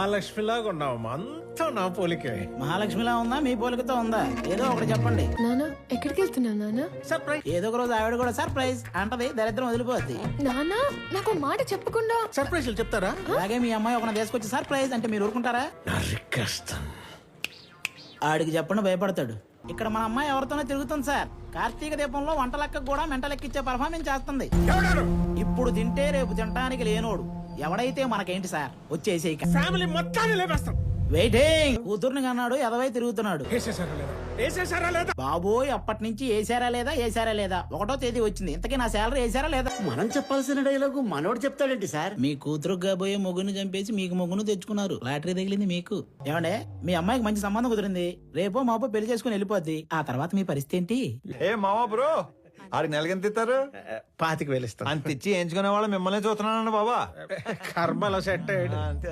మహాలక్ష్మిలాగా ఉన్నావు, అంతా నా పోలికే. మహాలక్ష్మిలా ఉందా మీ పోలికతో ఉందా? ఏదో ఒకటి చెప్పండి. నానా ఎక్కడికి వెళ్తున్నావు నానా? సర్ప్రైజ్. ఏదో ఒక రోజు ఆవిడ కూడా సర్ప్రైజ్ అంటది, దరిద్రం వదిలిపోద్ది. నానా నాకు మాట చెప్పకుండా. సర్ప్రైజ్లు చెప్తారా? అలాగే మీ అమ్మాయి ఒక తీసుకొచ్చి సర్ప్రైజ్ అంటే మీరు ఊరుకుంటారా? నరికేస్తాను. ఆడికి చెప్పండి, భయపడతాడు. ఇక్కడ మన అమ్మాయి ఎవరితోనో తిరుగుతుంది సార్. కార్తీక దీపంలో వంట లెక్క కూడా మెంట లెక్కిచ్చే పర్ఫార్మెన్స్ చేస్తుంది. ఇప్పుడు తింటే రేపు తినడానికి లేనోడు ఎవడైతే మనకేంటి సార్, వచ్చేసి ఫ్యామిలీ మొత్తాన్ని లేపేస్తాం. వెయిటింగ్. కూతుర్ని కన్నాడు, ఎదవై తిరుగుతున్నాడు. వేసేసారా లేదా? వేసేసారా లేదా? బాబోయ్, అప్పటి నుంచి వేసారా లేదా 1వ తేదీ వచ్చింది. ఇంతకీ నా శాలరీ వేసారా లేదా? మనం చెప్పాల్సిన డైలాగు మనోడు చెప్తాడేంటి సార్? మీ కూతురు కాబోయే మొగుని చంపేసి మీకు మొగును తెచ్చుకున్నారు. లాటరీ తగిలింది మీకు. ఏమండే, మీ అమ్మాయికి మంచి సంబంధం కుదిరింది. రేపో మాపో పెళ్లి చేసుకుని వెళ్ళిపోద్ది. ఆ తర్వాత మీ పరిస్థితి ఏంటి? ఏ మావా బ్రో, ఆడికి నెలకెంత ఇస్తారు? 25,000 ఇస్తాను. అంత ఇచ్చి ఎంచుకునే వాళ్ళు మిమ్మల్ని చూస్తున్నానండి బాబా. కర్మలో సెట్ అయ్యాడు. అంతే.